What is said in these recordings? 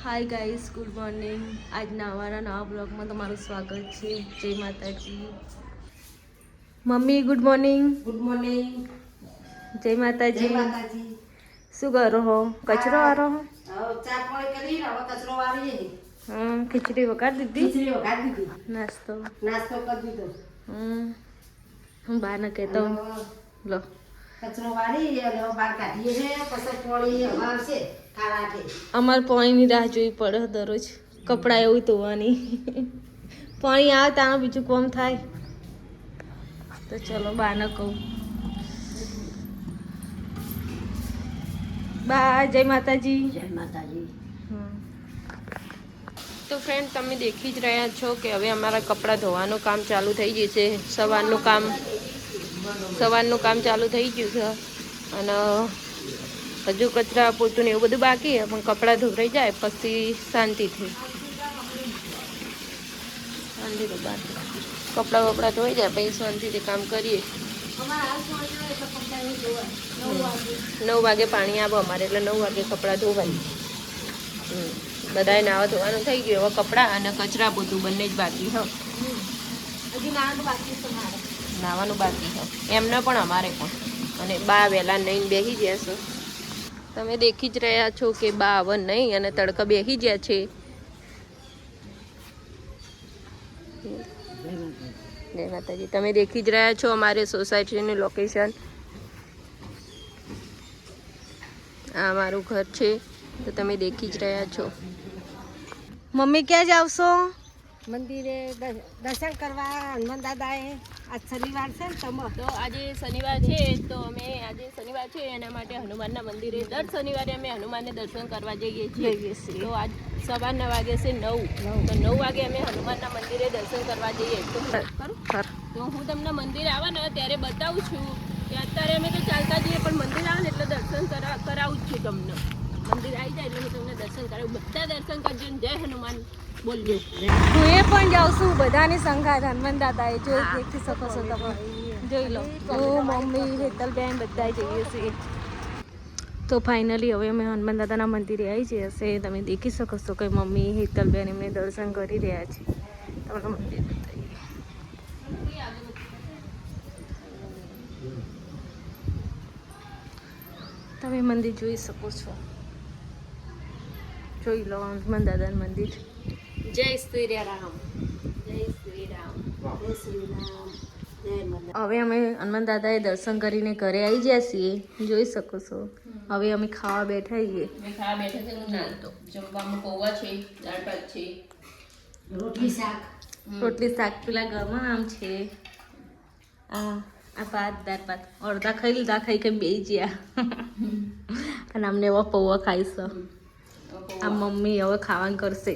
Hi guys, good morning. આજના અમારા નવા બ્લોગમાં તમારું સ્વાગત છે. જય માતાજી. Mummy good morning. Good morning. જય માતાજી. જય માતાજી. શું કરો હો? કચરો વારો હો? ચા પાણી કરી હવે કચરો વાળીએ. ખીચડી વઘારી દીધી. ખીચડી વઘારી દીધી. નાસ્તો કરી દીધો. હું બાને કહેતો લો કચરો વાળી અને બહાર કાઢીએ છે. પછી પોળી આવશે કાળાટે. અમારે પાણીની રાહ જોવી પડે દરરોજ. કપડાં એવું ધોવાની. પાણી આવે ત્યાં બીજું કોમ થાય. તો ચલો બાને કહું. બા જય માતાજી. જય માતાજી. તો ફ્રેન્ડ, તમે દેખી જ રહ્યા છો કે હવે અમારા કપડાં ધોવાનું કામ ચાલુ થઈ ગયું છે. સવારનું કામ ચાલુ થઈ ગયું છે. અને હજુ કચરા પોતું ને એવું બધું બાકી છે, પણ કપડાં ધોવાઈ જાય પછી શાંતિથી કપડાં વપડા ધોઈ જાય પછી શાંતિથી કામ કરીએ. 9 વાગે પાણી આવે અમારે, એટલે 9 વાગે કપડાં ધોવાય. બધાએ નાવા ધોવાનું થઈ ગયું. હવે કપડાં અને કચરા પોતું બંને જ બાકી હોય. નાવાનું બાકી હોય એમને પણ અમારે પણ. અને બા વહેલા નહીં બેસી ગયા છે. તમે દેખી જ રહ્યા છો કે બા હવે નહીં અને તડકા બેસી ગયા છે. જય માતાજી. તમે દેખી જ રહ્યા છો અમારે સોસાયટીનું લોકેશન. આ અમારું ઘર છે, તો તમે દેખી જ રહ્યા છો. મમ્મી ક્યાં જાવશો? મંદિરે દર્શન કરવા હનુમાન દાદાએ. આજ શનિવાર છે ને તો આજે શનિવાર છે, તો અમે આજે શનિવાર છે એના માટે હનુમાનના મંદિરે દર શનિવારે અમે હનુમાનને દર્શન કરવા જઈએ છીએ. તો આજ સવાર 9 વાગે છે. 9 તો 9 વાગે અમે હનુમાનના મંદિરે દર્શન કરવા જઈએ. તો હું તમને મંદિર આવે ને ત્યારે બતાવું છું કે અત્યારે અમે તો ચાલતા જઈએ, પણ મંદિર આવે ને એટલે દર્શન કરાવું જ છું તમને. મંદિર આવી જાય એટલે હું તમને દર્શન કરાવું. બધા દર્શન કરજો. જય હનુમાન બોલજો. હું એ પણ જાઉં છું બધાની સંગાત. હનુમાન દાદાએ જોઈ દેખી શકો છો તમે, જોઈ લો. હું મમ્મી હેતલબેન બધા જઈએ છીએ. તો ફાઇનલી હવે અમે હનુમાન દાદાના મંદિરે આવી જઈએ હશે. તમે દેખી શકો છો કે મમ્મી હેતલબેન એમને દર્શન કરી રહ્યા છે. તમને મંદિર બતાવીએ. તમે મંદિર જોઈ શકો છો. જોઈ લો હનુમાન દાદાનું મંદિર. જય શ્રી રામ. જય શ્રી રામ. જય શ્રી રામ. હવે અમે હનુમાન દાદાએ દર્શન કરીને ઘરે આવી ગયા છીએ. જોઈ શકો છો. હવે અમે ખાવા બેઠા છીએ. જમવામાં પૌવા છે, દાળ ભાત છે, રોટલી શાક. પેલા ઘરમાં આમ છે. આ ભાત દાળ ભાત અડધા ખાઈ લીધા, ખાઈ બેસી ગયા. અને અમને એવા પૌવા ખાઈશું. આ મમ્મી હવે ખાવાનું કરશે.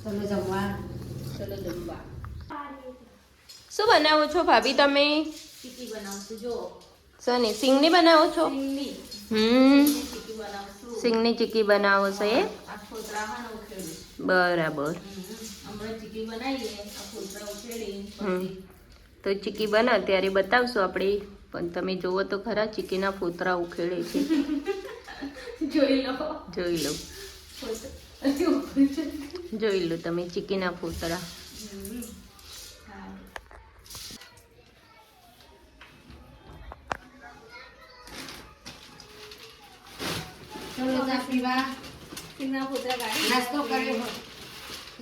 ચલો જમવા. શું બનાવો છો ભાભી તમે? ચીકી બનાવશું. જો સની સિંગની બનાવો છો? સિંગની ચીકી બનાવો છો એ? બરાબર. તો ચીકી બનાવ ત્યારે બતાવશો આપણે, પણ તમે જોવો તો ખરા ચીકીના ફોતરા ઉખેડે છે. જોઈ લો તમે ચીકીના ફોતરા. નાસ્તો કર્યો.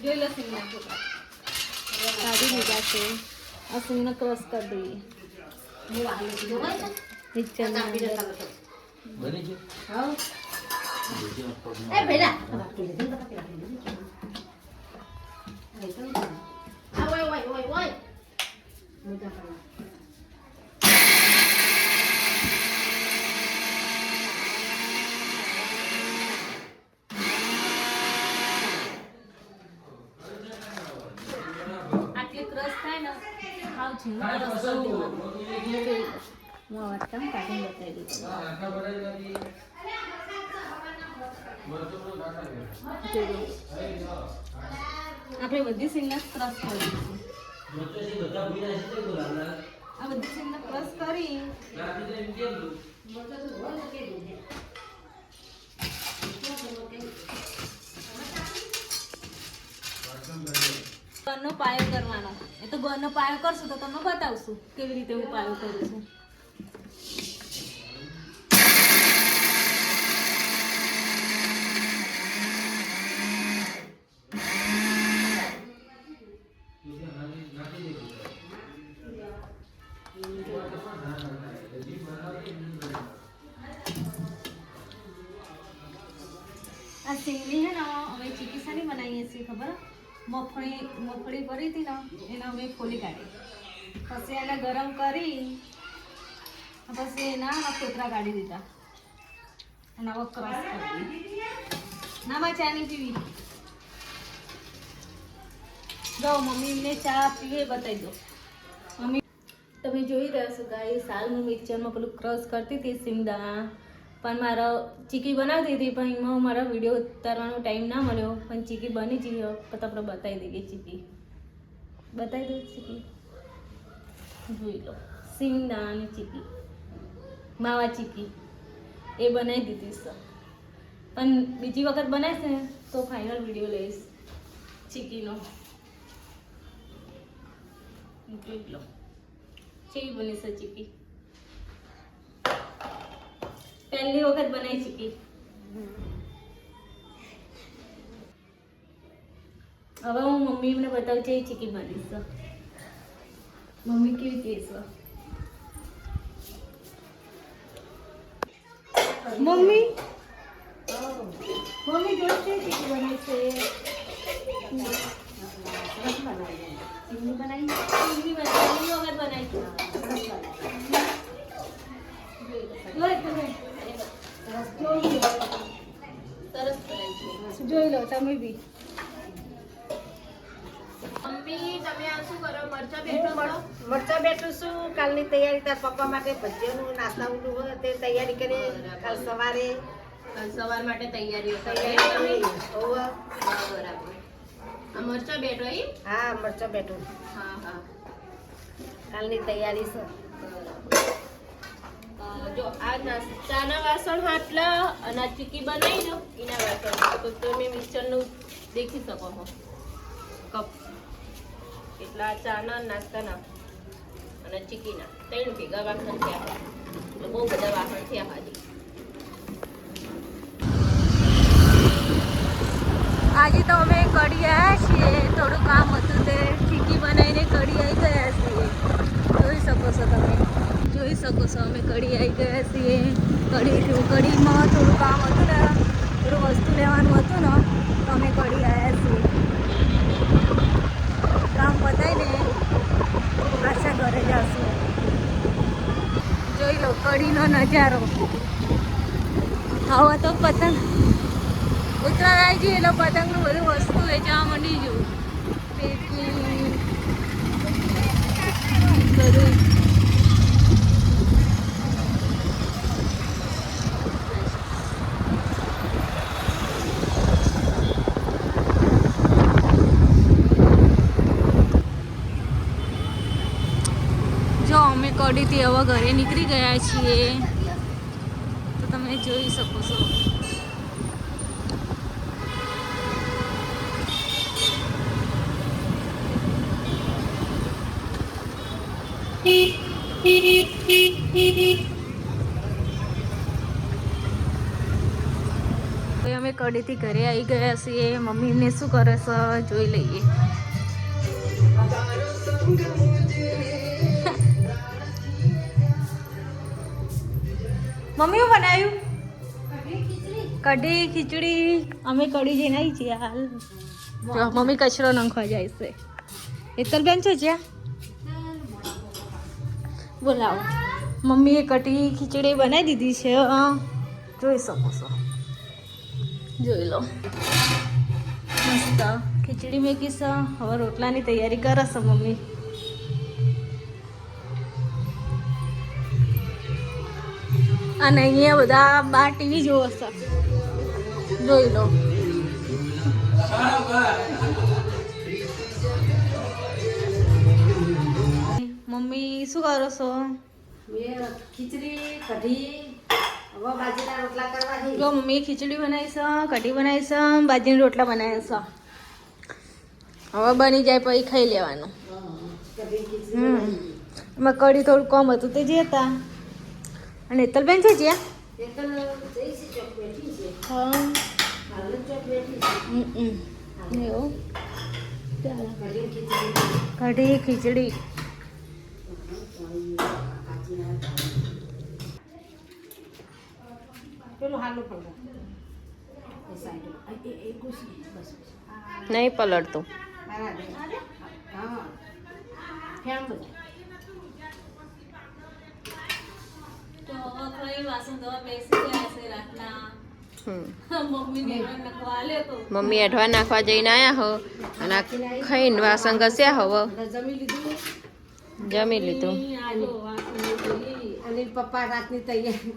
જોઈ લો સિંગના ફોતરા કાઢી લીધા છે. આ સિંગને ક્રશ કરી દઈએ. આટલી ક્રશ થાય ને ખાવ છે. આપણે બધી સિંગને ક્રશ કરી આ બધી સિંગને ક્રશ કરી પાયો કરવાનો. એ તો ગોળનો પાયો કરશું તો તમને બતાવશું કેવી રીતે હું પાયો કરું છું. આ સિંગની હે ને અમે ચીકી સાની બનાવીએ છીએ ખબર? મગફળી ભરી હતી ને એને અમે ફોલી કાઢી, પછી એને ગરમ કરી પછી એના કોતરા કાઢી દીધા અને હવે ક્રશ કરી નામાં ચાની પીવી. જો મમ્મીને ચા પીવે બતાવી દો. મમ્મી તમે જોઈ રહ્યા છો ગાઈસ, હાલ હું મિક્સરમાં પેલું ક્રશ કરતી હતી સિંગદાણા, પણ મારો ચીકી બનાવતી હતી પણ એમાં મારો વિડીયો ઉતારવાનો ટાઈમ ના મળ્યો, પણ ચીકી બની જઈએ તો આપણે બતાવી દઈએ. ચીકી બતાવી દો. ચીકી જોઈ લો, સિંગદાણાની ચીકી, માવા ચીકી એ બનાવી દીધી છે. પણ બીજી વખત બનાવીશ ને તો ફાઇનલ વિડીયો લઈશ ચીકીનો. જોઈ લો કેવી બની છે ચીકી. પહેલી વખત બનાવી ચીકી. હવે હું મમ્મીને બતાવું છે ચીકી બની છે. મમ્મી કેવી કહે છે? મમ્મી મમ્મી જોઈ છે ચીકી બની છે. ચીકી બનાવી પહેલી વખત બનાવી. જોઈ લો તમે બી. મમ્મી તમે આ શું કરો? મરચા બેઠો છો? મરચા બેઠું છું. કાલની તૈયારી તાર પપ્પા માટે ભજીયાનું નાસ્તાનું હોય તે તૈયારી કરી. કાલ સવારે સવાર માટે તૈયારીઓ તૈયારી કરી. બરાબર. આ મરચા બેઠો એ? હા મરચા બેઠું. હા હા કાલની તૈયારી છે. જો આ ચાના વાસણ હાટલા અને આ ચીકી બનાવી દો એના વાસણ તો તમે મિક્સરનું દેખી શકો છો. કપ એટલા ચાના નાસ્તાના અને ચીકીના 3 ભેગા વાસણ થયા. એટલે બહુ બધા વાસણ થયા હાજી. આજે તો અમે કડી આવ્યા છીએ, થોડું કામ હતું તે ચીકી બનાવીને કડી આવી ગયા છીએ. જોઈ શકો છો તમે, જોઈ શકો છો અમે કડી આવી ગયા છીએ. કડીમાં થોડું કામ હતું ને, થોડું વસ્તુ લેવાનું હતું ને તો અમે કડી આવ્યા છીએ. કામ પતાવીને પાછા ઘરે જશું. જોઈ લો કડીનો નજારો. હવે તો પતંગ ઉત્તરાયણ આવી જઈએ એટલે પતંગનું બધું વસ્તુ વેચવા માંડી ગયું. પેટી બધું. જો અમે કડીથી હવે ઘરે નીકળી ગયા છીએ તો તમે જોઈ શકો છો. અમે કડીથી ઘરે આવી ગયા છીએ. મમ્મી એમને શું કરે છે જોઈ લઈએ. મમ્મી શું બનાવ્યું? કઢી ખીચડી. અમે કઢી જઈને આવી છીએ હાલ. જો મમ્મી કચરો નાખવા જાય છે. હેતલબેન છો જ્યાં બોલાવો. મમ્મીએ કઢી ખીચડી બનાવી દીધી છે. જોઈ શકો છો, જોઈ લો મસ્ત ખીચડી મેકી છે. હવે રોટલાની તૈયારી કરે છે મમ્મી. અને અહીંયા બધા બાર ટીવી જોવો છે. જોઈ લો. મમ્મી શું કરો છો? ખીચડી કઢી હવે બાજરીના રોટલા કરવાની. જો મમ્મી ખીચડી બનાવી છે, કઢી બનાવી છે, બાજરીના રોટલા બનાવ્યા છે. હવે બની જાય પછી ખાઈ લેવાનું. એમાં કઢી થોડું કમ હતું તે જતા. અને હેતલબેન છે જ્યાં એવું કઢી ખીચડી પેલું હાલું પડે એ સાઈડ એ ખુશી બસ નહીં પલળતું. બરાબર હા ફેમ બધા તો હવે ખાઈ વાસણ ધોવા બેસી ગયા છે રાતના. મમ્મીને નખવા આલ્યો તો મમ્મી એઠવા નાખવા જઈને આયા હો અને આ ખાઈને વાસણ ઘસ્યા હવે જમી લીધું જમી લીધું. આજો વાસણ ધોઈ. અને પપ્પા રાતની તૈયારી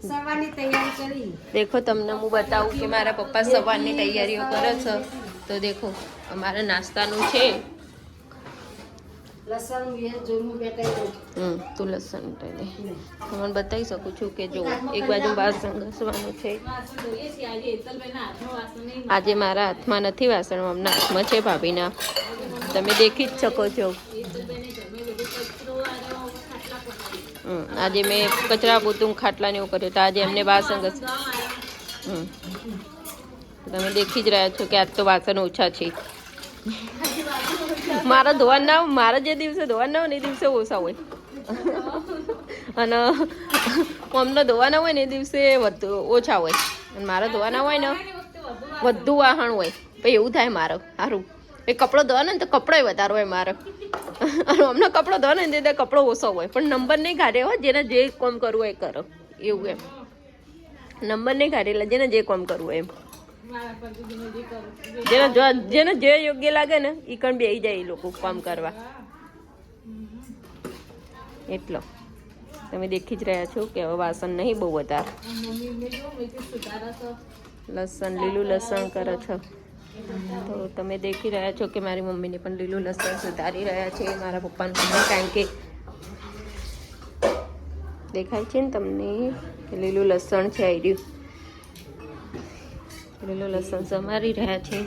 સવારની તૈયારી કરી દેખો તમને હું બતાવું કે મારા પપ્પા સવારની તૈયારીઓ કરે છે. તો દેખો અમારા નાસ્તાનું છે. લસણ વેજ જોડું બેટાઈ તું લસણ ઉતારી દે. તમને બતાવી શકું છું કે જો એક બાજુ વાસણ ઘસવાનું છે. વાસણ ધોઈએ છીએ. આજે હેતલબેનના હાથમાં વાસણ નહીં. આજે મારા હાથમાં નથી વાસણ, અમના હાથમાં છે ભાભીના. તમે દેખી જ શકો છો. હેતલબેને જમે બધું કચરો આવ્યો ખાટલા પકડી. આજે મેં કચરા પોતું ખાટલા ને એવું કર્યું તો આજે એમને વાસણ ઘસ. તમે દેખી જ રહ્યા છો કે આજ તો વાસણ ઓછા છે. મારા ધોવાના મારા જે દિવસે ધોવાના હોય ને એ દિવસે ઓછા હોય અને અમને ધોવાના હોય ને એ દિવસે ઓછા હોય અને મારા ધોવાના હોય ને વધુ વાહણ હોય. પછી એવું થાય મારે સારું એ કપડો ધોવાનો ને તો કપડો વધારે હોય મારે અને અમને કપડો ધોવાનો ને તે કપડો ઓછો હોય. પણ નંબર નહીં કાઢે હોય જેને જે કામ કરવું હોય એ કરો એવું એમ. નંબર નહીં કાઢેલા જેને જે કામ કરવું હોય એમ. જેને જે યોગ્ય લાગે ને એ કણ બેસી જાય એ લોકો કામ કરવા. એટલો તમે દેખી જ રહ્યા છો કે હવે વાસણ નહીં બહુ વધારે. લસણ લીલું લસણ કરે છે. તો તમે દેખી રહ્યા છો કે મારી મમ્મીને પણ લીલું લસણ સુધારી રહ્યા છે. મારા પપ્પાનું પણ કારણ કે દેખાય છે ને તમને કે લીલું લસણ છે આઈ લીલું લસણ સમારી રહ્યા છે.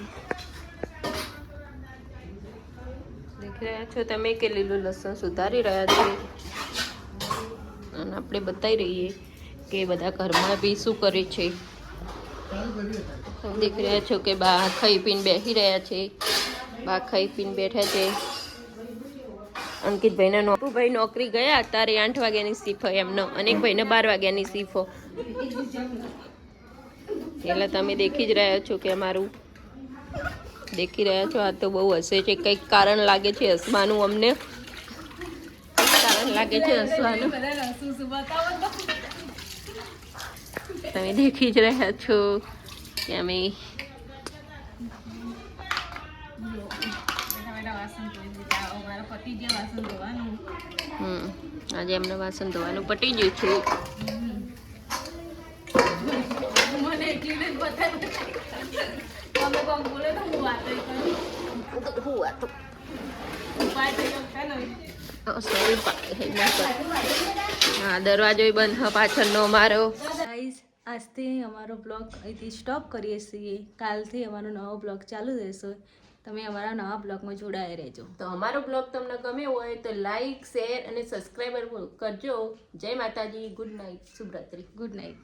દેખી રહ્યા છો તમે કે લીલું લસણ સુધારી રહ્યા છે. અને આપણે બતાવી રહીએ કે બધા ઘરમાં બી શું કરે છે. તમે દેખી રહ્યા છો કે બા ખાઈ પીને બેસી રહ્યા છે. બા ખાઈ પીને બેઠા છે. અંકિતભાઈના નોકુભાઈ નોકરી ગયા અત્યારે 8 વાગ્યાની શિફ્ટ હોય એમનો અને એક ભાઈને 12 વાગ્યાની શિફ્ટ હોય. એટલે તમે દેખી જ રહ્યા છો કે અમારું દેખી રહ્યા છો. આ તો બહુ હસે છે. કંઈક કારણ લાગે છે હસવાનું. અમને કારણ લાગે છે હસવાનું. તમે દેખી જ રહ્યા છો કે અમે આજે એમને વાસણ ધોવાનું પટી ગયું છે. હા દરવાજો બંધ પાછળનો અમારો. આજથી અમારો બ્લોગ અહીંથી સ્ટોપ કરીએ છીએ. કાલથી અમારો નવો બ્લોગ ચાલુ રહેશે. તમે અમારા નવા બ્લોગમાં જોડાયા રહેજો. તો અમારો બ્લોગ તમને ગમ્યો હોય તો લાઈક શેર અને સબસ્ક્રાઈબર કરજો. જય માતાજી. Good night. શુભરાત્રી. Good night.